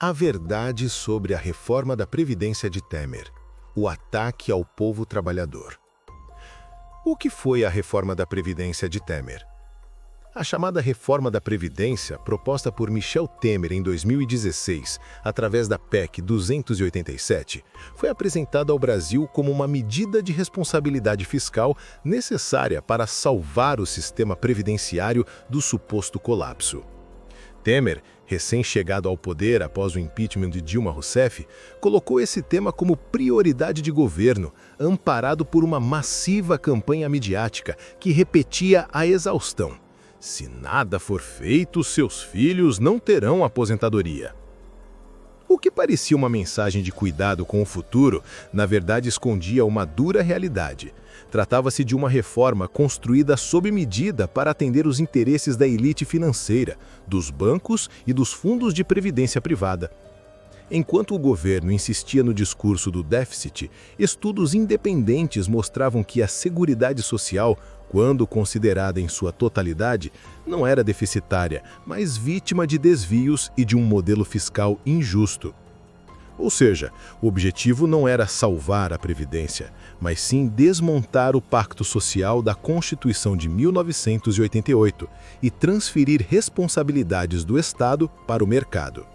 A verdade sobre a reforma da Previdência de Temer. O ataque ao povo trabalhador. O que foi a reforma da Previdência de Temer? A chamada reforma da Previdência, proposta por Michel Temer em 2016, através da PEC 287, foi apresentada ao Brasil como uma medida de responsabilidade fiscal necessária para salvar o sistema previdenciário do suposto colapso. Temer, recém-chegado ao poder após o impeachment de Dilma Rousseff, colocou esse tema como prioridade de governo, amparado por uma massiva campanha midiática que repetia a exaustão: se nada for feito, seus filhos não terão aposentadoria. O que parecia uma mensagem de cuidado com o futuro, na verdade escondia uma dura realidade. Tratava-se de uma reforma construída sob medida para atender os interesses da elite financeira, dos bancos e dos fundos de previdência privada. Enquanto o governo insistia no discurso do déficit, estudos independentes mostravam que a Seguridade Social, quando considerada em sua totalidade, não era deficitária, mas vítima de desvios e de um modelo fiscal injusto. Ou seja, o objetivo não era salvar a Previdência, mas sim desmontar o Pacto Social da Constituição de 1988 e transferir responsabilidades do Estado para o mercado.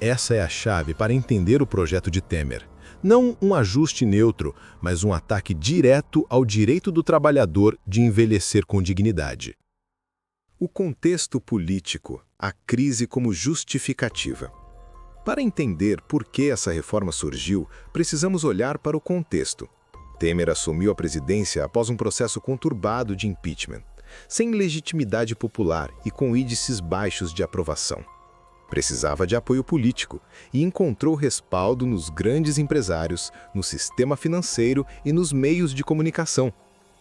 Essa é a chave para entender o projeto de Temer. Não um ajuste neutro, mas um ataque direto ao direito do trabalhador de envelhecer com dignidade. O contexto político, a crise como justificativa. Para entender por que essa reforma surgiu, precisamos olhar para o contexto. Temer assumiu a presidência após um processo conturbado de impeachment, sem legitimidade popular e com índices baixos de aprovação. Precisava de apoio político e encontrou respaldo nos grandes empresários, no sistema financeiro e nos meios de comunicação.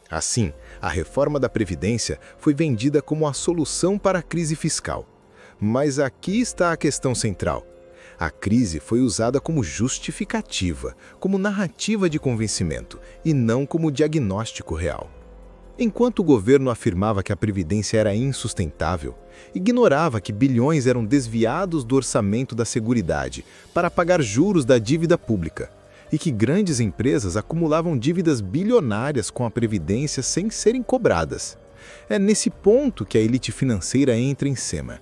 Assim, a reforma da Previdência foi vendida como a solução para a crise fiscal. Mas aqui está a questão central. A crise foi usada como justificativa, como narrativa de convencimento, e não como diagnóstico real. Enquanto o governo afirmava que a Previdência era insustentável, ignorava que bilhões eram desviados do orçamento da Seguridade para pagar juros da dívida pública, e que grandes empresas acumulavam dívidas bilionárias com a Previdência sem serem cobradas. É nesse ponto que a elite financeira entra em cena.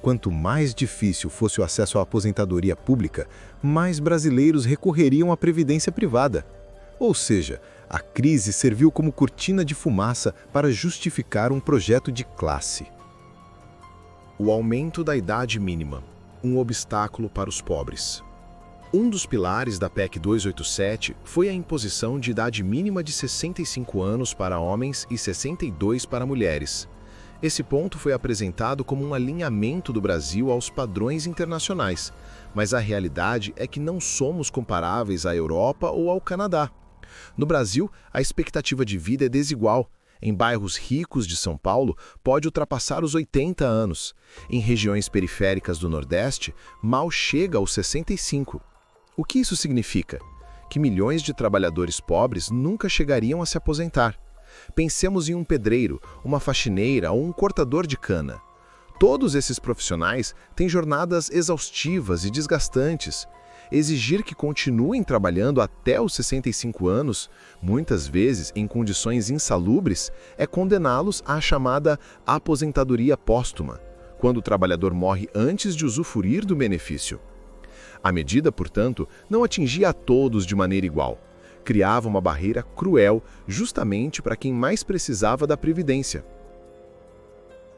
Quanto mais difícil fosse o acesso à aposentadoria pública, mais brasileiros recorreriam à previdência privada. Ou seja, a crise serviu como cortina de fumaça para justificar um projeto de classe. O aumento da idade mínima, um obstáculo para os pobres. Um dos pilares da PEC 287 foi a imposição de idade mínima de 65 anos para homens e 62 para mulheres. Esse ponto foi apresentado como um alinhamento do Brasil aos padrões internacionais, mas a realidade é que não somos comparáveis à Europa ou ao Canadá. No Brasil, a expectativa de vida é desigual. Em bairros ricos de São Paulo, pode ultrapassar os 80 anos. Em regiões periféricas do Nordeste, mal chega aos 65. O que isso significa? Que milhões de trabalhadores pobres nunca chegariam a se aposentar. Pensemos em um pedreiro, uma faxineira ou um cortador de cana. Todos esses profissionais têm jornadas exaustivas e desgastantes. Exigir que continuem trabalhando até os 65 anos, muitas vezes em condições insalubres, é condená-los à chamada aposentadoria póstuma, quando o trabalhador morre antes de usufruir do benefício. A medida, portanto, não atingia a todos de maneira igual. Criava uma barreira cruel justamente para quem mais precisava da previdência.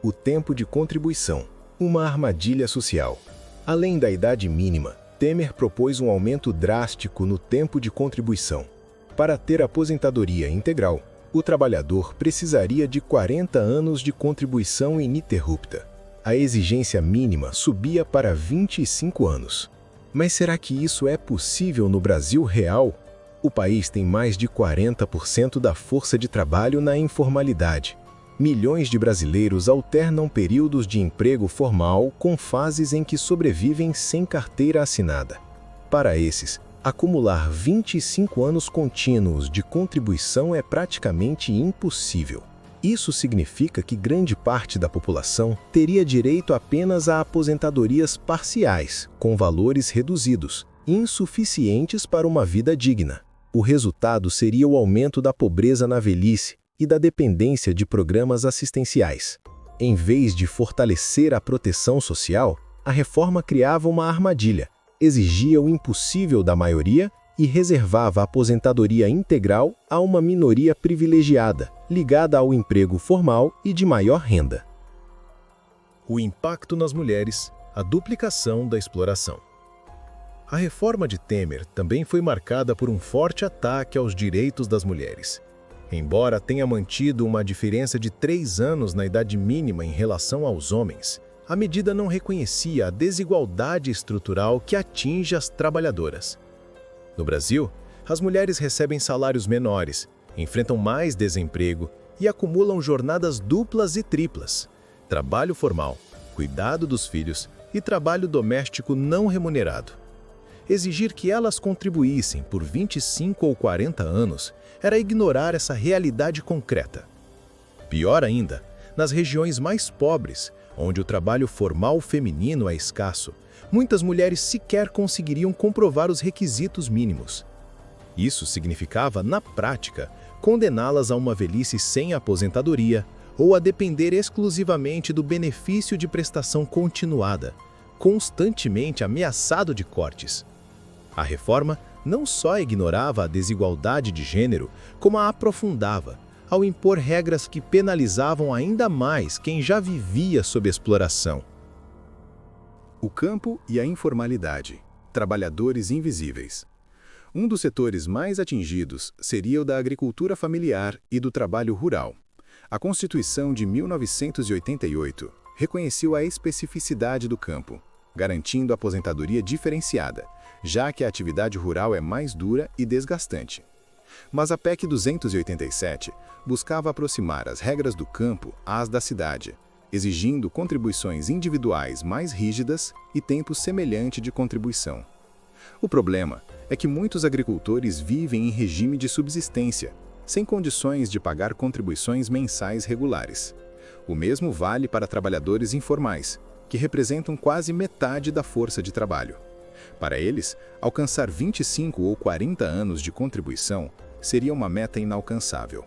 O tempo de contribuição, uma armadilha social. Além da idade mínima, Temer propôs um aumento drástico no tempo de contribuição. Para ter aposentadoria integral, o trabalhador precisaria de 40 anos de contribuição ininterrupta. A exigência mínima subia para 25 anos. Mas será que isso é possível no Brasil real? O país tem mais de 40% da força de trabalho na informalidade. Milhões de brasileiros alternam períodos de emprego formal com fases em que sobrevivem sem carteira assinada. Para esses, acumular 25 anos contínuos de contribuição é praticamente impossível. Isso significa que grande parte da população teria direito apenas a aposentadorias parciais, com valores reduzidos, insuficientes para uma vida digna. O resultado seria o aumento da pobreza na velhice e da dependência de programas assistenciais. Em vez de fortalecer a proteção social, a reforma criava uma armadilha, exigia o impossível da maioria e reservava a aposentadoria integral a uma minoria privilegiada, ligada ao emprego formal e de maior renda. O impacto nas mulheres, a duplicação da exploração. A reforma de Temer também foi marcada por um forte ataque aos direitos das mulheres. Embora tenha mantido uma diferença de 3 anos na idade mínima em relação aos homens, a medida não reconhecia a desigualdade estrutural que atinge as trabalhadoras. No Brasil, as mulheres recebem salários menores, enfrentam mais desemprego e acumulam jornadas duplas e triplas: trabalho formal, cuidado dos filhos e trabalho doméstico não remunerado. Exigir que elas contribuíssem por 25 ou 40 anos era ignorar essa realidade concreta. Pior ainda, nas regiões mais pobres, onde o trabalho formal feminino é escasso, muitas mulheres sequer conseguiriam comprovar os requisitos mínimos. Isso significava, na prática, condená-las a uma velhice sem aposentadoria ou a depender exclusivamente do benefício de prestação continuada, constantemente ameaçado de cortes. A reforma não só ignorava a desigualdade de gênero, como a aprofundava, ao impor regras que penalizavam ainda mais quem já vivia sob exploração. O campo e a informalidade. Trabalhadores invisíveis. Um dos setores mais atingidos seria o da agricultura familiar e do trabalho rural. A Constituição de 1988 reconheceu a especificidade do campo, garantindo aposentadoria diferenciada, já que a atividade rural é mais dura e desgastante. Mas a PEC 287 buscava aproximar as regras do campo às da cidade, exigindo contribuições individuais mais rígidas e tempo semelhante de contribuição. O problema é que muitos agricultores vivem em regime de subsistência, sem condições de pagar contribuições mensais regulares. O mesmo vale para trabalhadores informais, que representam quase metade da força de trabalho. Para eles, alcançar 25 ou 40 anos de contribuição seria uma meta inalcançável.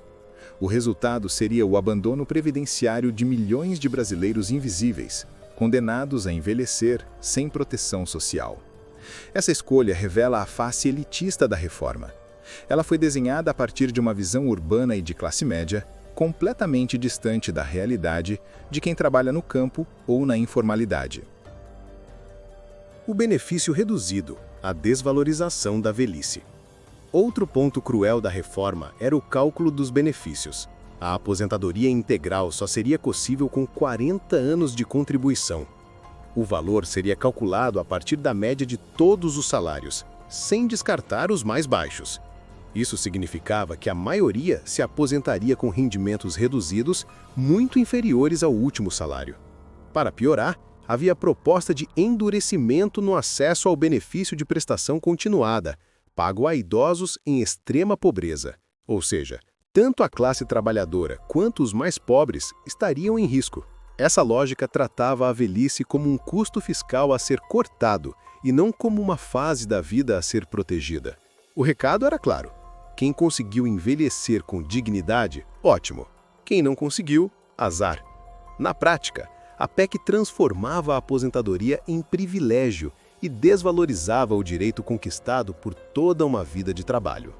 O resultado seria o abandono previdenciário de milhões de brasileiros invisíveis, condenados a envelhecer sem proteção social. Essa escolha revela a face elitista da reforma. Ela foi desenhada a partir de uma visão urbana e de classe média, completamente distante da realidade de quem trabalha no campo ou na informalidade. O benefício reduzido, a desvalorização da velhice. Outro ponto cruel da reforma era o cálculo dos benefícios. A aposentadoria integral só seria possível com 40 anos de contribuição. O valor seria calculado a partir da média de todos os salários, sem descartar os mais baixos. Isso significava que a maioria se aposentaria com rendimentos reduzidos muito inferiores ao último salário. Para piorar, havia proposta de endurecimento no acesso ao benefício de prestação continuada, pago a idosos em extrema pobreza. Ou seja, tanto a classe trabalhadora quanto os mais pobres estariam em risco. Essa lógica tratava a velhice como um custo fiscal a ser cortado e não como uma fase da vida a ser protegida. O recado era claro: quem conseguiu envelhecer com dignidade, ótimo. Quem não conseguiu, azar. Na prática, a PEC transformava a aposentadoria em privilégio e desvalorizava o direito conquistado por toda uma vida de trabalho.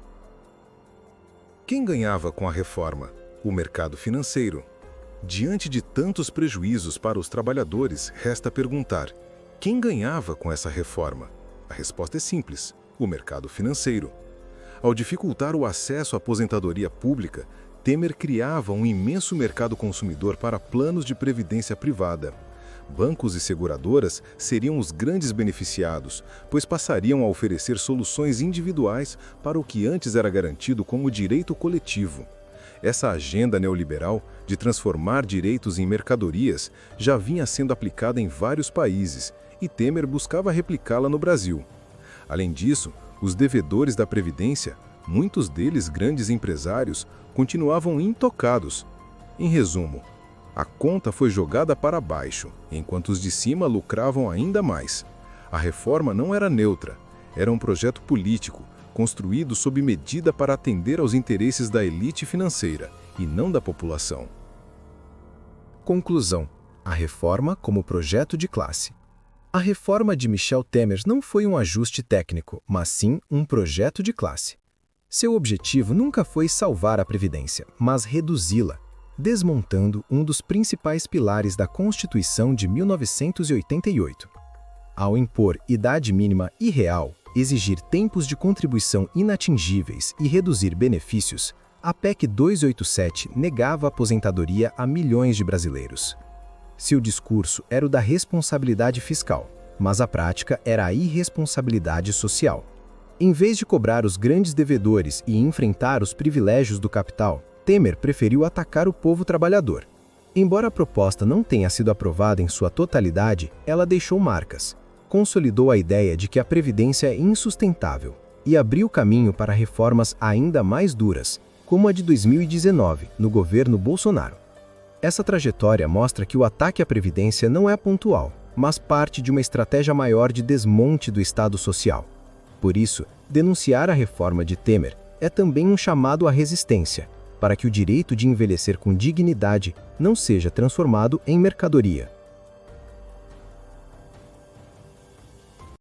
Quem ganhava com a reforma? O mercado financeiro. Diante de tantos prejuízos para os trabalhadores, resta perguntar: quem ganhava com essa reforma? A resposta é simples: o mercado financeiro. Ao dificultar o acesso à aposentadoria pública, Temer criava um imenso mercado consumidor para planos de previdência privada. Bancos e seguradoras seriam os grandes beneficiados, pois passariam a oferecer soluções individuais para o que antes era garantido como direito coletivo. Essa agenda neoliberal de transformar direitos em mercadorias já vinha sendo aplicada em vários países e Temer buscava replicá-la no Brasil. Além disso, os devedores da Previdência, muitos deles grandes empresários, continuavam intocados. Em resumo, a conta foi jogada para baixo, enquanto os de cima lucravam ainda mais. A reforma não era neutra, era um projeto político, construído sob medida para atender aos interesses da elite financeira e não da população. Conclusão: a reforma como projeto de classe. A reforma de Michel Temer não foi um ajuste técnico, mas sim um projeto de classe. Seu objetivo nunca foi salvar a Previdência, mas reduzi-la, desmontando um dos principais pilares da Constituição de 1988. Ao impor idade mínima irreal, exigir tempos de contribuição inatingíveis e reduzir benefícios, a PEC 287 negava a aposentadoria a milhões de brasileiros. Seu discurso era o da responsabilidade fiscal, mas a prática era a irresponsabilidade social. Em vez de cobrar os grandes devedores e enfrentar os privilégios do capital, Temer preferiu atacar o povo trabalhador. Embora a proposta não tenha sido aprovada em sua totalidade, ela deixou marcas, consolidou a ideia de que a Previdência é insustentável e abriu caminho para reformas ainda mais duras, como a de 2019, no governo Bolsonaro. Essa trajetória mostra que o ataque à Previdência não é pontual, mas parte de uma estratégia maior de desmonte do Estado social. Por isso, denunciar a reforma de Temer é também um chamado à resistência, para que o direito de envelhecer com dignidade não seja transformado em mercadoria.